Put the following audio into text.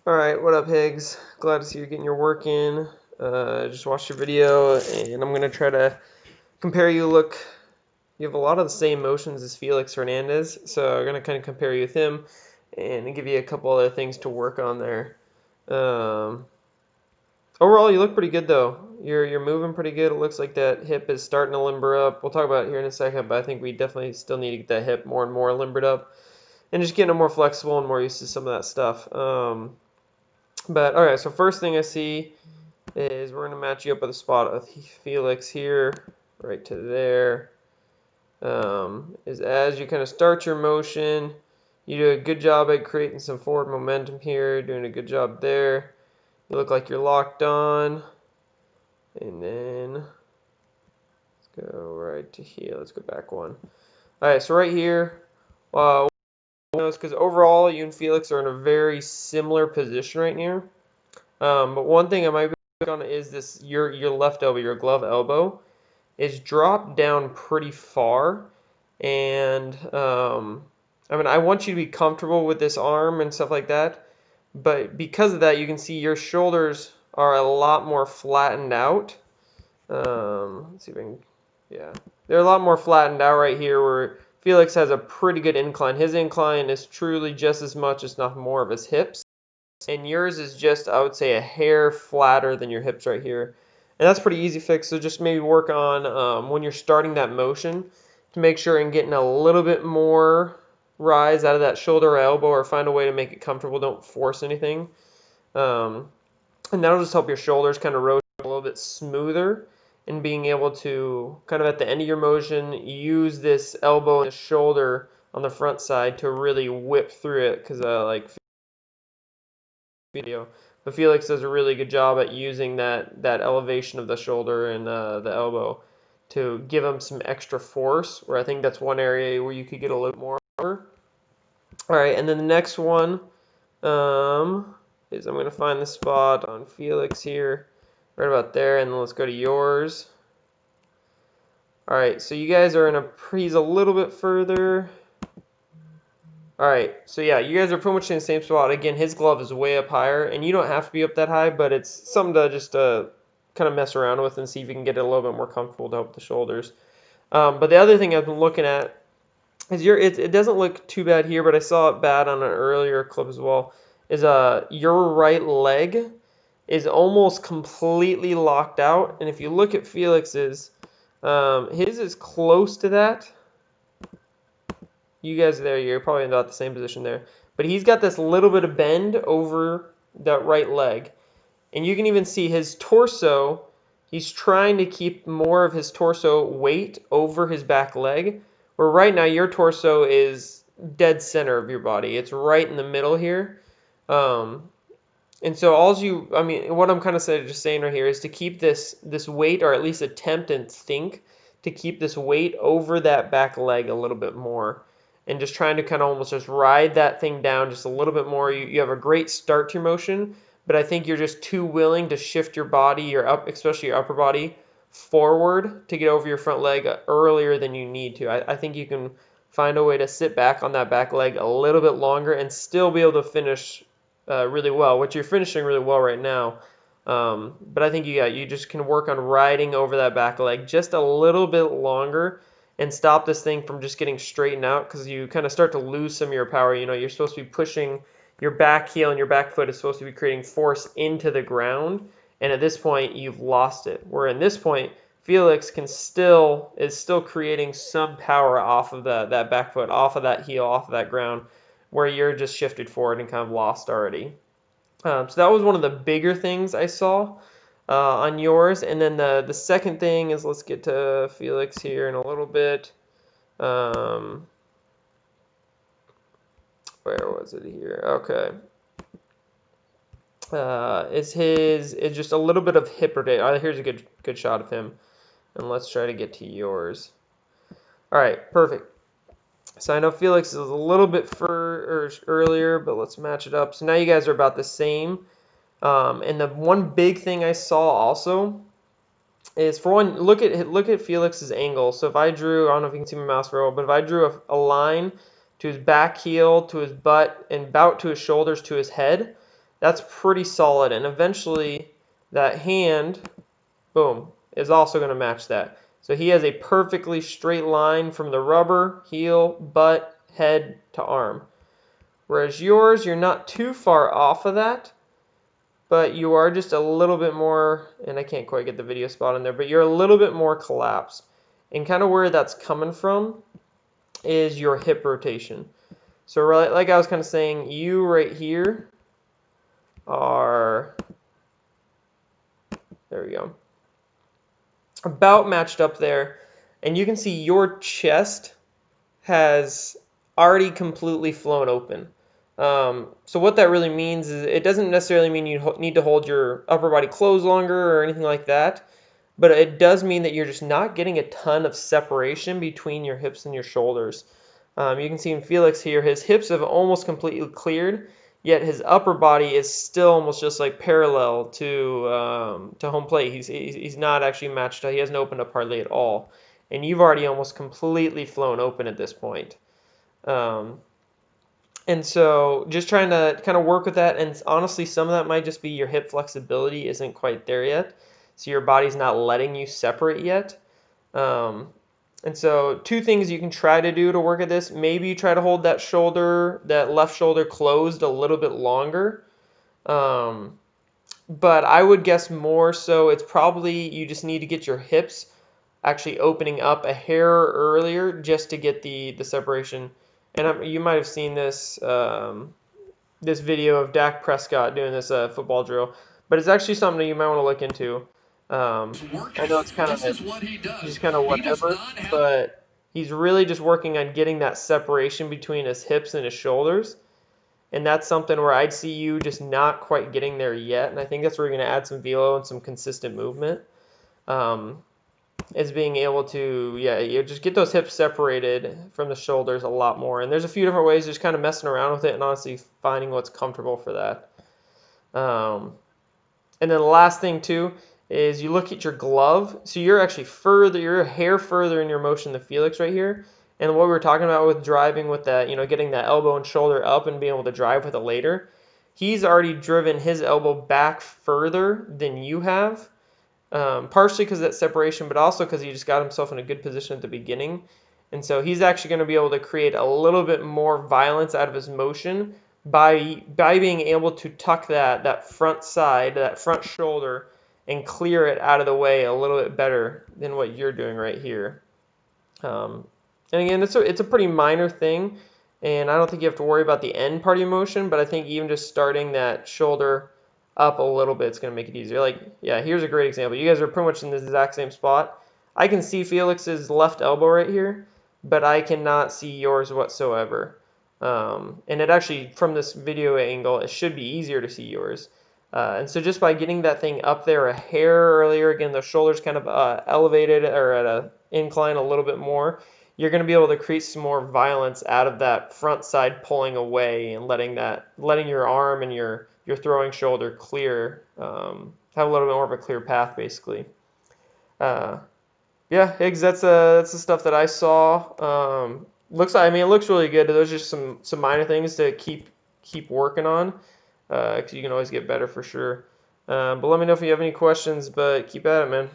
Alright, what up, Higgs? Glad to see you're getting your work in. Just watched your video, and I'm going to try to compare you. Look, you have a lot of the same motions as Felix Hernandez, so I'm going to kind of compare you with him and give you a couple other things to work on there. Um, Overall, you look pretty good, though. You're moving pretty good. It looks like that hip is starting to limber up. We'll talk about it here in a second, but I think we definitely still need to get that hip more and more limbered up and just getting it more flexible and more used to some of that stuff. But all right, so first thing I see is we're going to match you up with a spot of Felix here, right to there. Is as you kind of start your motion, you do a good job at creating some forward momentum here, doing a good job there. You look like you're locked on. And then let's go right to here. Let's go back one. All right, so right here, because overall you and Felix are in a very similar position right now. But one thing I might be on is this your left elbow, your glove elbow, is dropped down pretty far, and I mean I want you to be comfortable with this arm and stuff like that, but because of that, you can see your shoulders are a lot more flattened out. Let's see if I can, yeah, they're a lot more flattened out right here where Felix has a pretty good incline. His incline is truly just as much, if not more, of his hips. And yours is just, I would say, a hair flatter than your hips right here. And that's pretty easy fix. So just maybe work on when you're starting that motion to make sure and getting a little bit more rise out of that shoulder or elbow, or find a way to make it comfortable. Don't force anything. And that'll just help your shoulders kind of rotate a little bit smoother, and being able to kind of at the end of your motion use this elbow and the shoulder on the front side to really whip through it, because like video. But Felix does a really good job at using that elevation of the shoulder and the elbow to give him some extra force, where I think that's one area where you could get a little more. All right, and then the next one is I'm going to find the spot on Felix here, right about there, and then let's go to yours. All right, so you guys are in he's a little bit further. All right, so yeah, you guys are pretty much in the same spot. Again, his glove is way up higher, and you don't have to be up that high, but it's something to just kind of mess around with and see if you can get it a little bit more comfortable to help the shoulders. But the other thing I've been looking at is it doesn't look too bad here, but I saw it bad on an earlier clip as well, is your right leg is almost completely locked out, and if you look at Felix's, his is close to that. You guys there, you're probably in about the same position there. But he's got this little bit of bend over that right leg. And you can even see his torso, he's trying to keep more of his torso weight over his back leg. Where right now your torso is dead center of your body. It's right in the middle here. And so what I'm kind of just saying right here is to keep this weight, or at least attempt and think to keep this weight over that back leg a little bit more, and just trying to kind of almost just ride that thing down just a little bit more. You have a great start to your motion, but I think you're just too willing to shift your body, especially your upper body, forward to get over your front leg earlier than you need to. I think you can find a way to sit back on that back leg a little bit longer and still be able to finish really well, which you're finishing really well right now. But I think you just can work on riding over that back leg just a little bit longer and stop this thing from just getting straightened out, because you kind of start to lose some of your power. You're supposed to be pushing your back heel, and your back foot is supposed to be creating force into the ground, and at this point you've lost it. Where in this point, Felix is still creating some power off of that back foot, off of that heel, off of that ground, where you're just shifted forward and kind of lost already. So that was one of the bigger things I saw on yours. And then the second thing is, let's get to Felix here in a little bit. Where was it here? Okay. It's just a little bit of hip rotation. Here's a good shot of him. And let's try to get to yours. All right, perfect. So I know Felix is a little bit earlier, but let's match it up. So now you guys are about the same. And the one big thing I saw also is, for one, look at Felix's angle. So if I drew, I don't know if you can see my mouse very well, but if I drew a line to his back heel, to his butt, and about to his shoulders, to his head, that's pretty solid. And eventually that hand, boom, is also going to match that. So he has a perfectly straight line from the rubber, heel, butt, head to arm. Whereas yours, you're not too far off of that, but you are just a little bit more, and I can't quite get the video spot in there, but you're a little bit more collapsed. And kind of where that's coming from is your hip rotation. So like I was kind of saying, you right here are, there we go, about matched up there. And you can see your chest has already completely flown open. So what that really means is it doesn't necessarily mean you need to hold your upper body closed longer or anything like that, but it does mean that you're just not getting a ton of separation between your hips and your shoulders. You can see in Felix here, his hips have almost completely cleared, yet his upper body is still almost just like parallel to home plate. He's not actually matched. He hasn't opened up hardly at all, and you've already almost completely flown open at this point. Um, and so just trying to kind of work with that, and honestly, some of that might just be your hip flexibility isn't quite there yet, so your body's not letting you separate yet. Um, and so two things you can try to do to work at this. Maybe you try to hold that shoulder, that left shoulder closed a little bit longer. But I would guess more so it's probably you just need to get your hips actually opening up a hair earlier just to get the separation. And you might have seen this this video of Dak Prescott doing this football drill, but it's actually something that you might want to look into. I know it's kind of just kind of whatever, but he's really just working on getting that separation between his hips and his shoulders. And that's something where I'd see you just not quite getting there yet. And I think that's where you're going to add some velo and some consistent movement. Is being able to, yeah, you just get those hips separated from the shoulders a lot more. And there's a few different ways, just kind of messing around with it and honestly finding what's comfortable for that. And then the last thing too is you look at your glove. So you're actually further, you're a hair further in your motion than Felix right here. And what we were talking about with driving with that, getting that elbow and shoulder up and being able to drive with it later, he's already driven his elbow back further than you have. Partially because of that separation, but also because he just got himself in a good position at the beginning. And so he's actually going to be able to create a little bit more violence out of his motion by being able to tuck that front side, that front shoulder, and clear it out of the way a little bit better than what you're doing right here. And again, it's a pretty minor thing, and I don't think you have to worry about the end part of your motion, but I think even just starting that shoulder up a little bit is going to make it easier. Like, yeah, here's a great example. You guys are pretty much in the exact same spot. I can see Felix's left elbow right here, but I cannot see yours whatsoever. And it actually, from this video angle, it should be easier to see yours. And so just by getting that thing up there a hair earlier, again, the shoulders kind of elevated or at an incline a little bit more, you're going to be able to create some more violence out of that front side pulling away and letting your arm and your throwing shoulder clear, have a little bit more of a clear path, basically. Yeah, Higgs, that's the stuff that I saw. It looks really good. Those are just some minor things to keep working on, because you can always get better for sure. But let me know if you have any questions. But keep at it, man.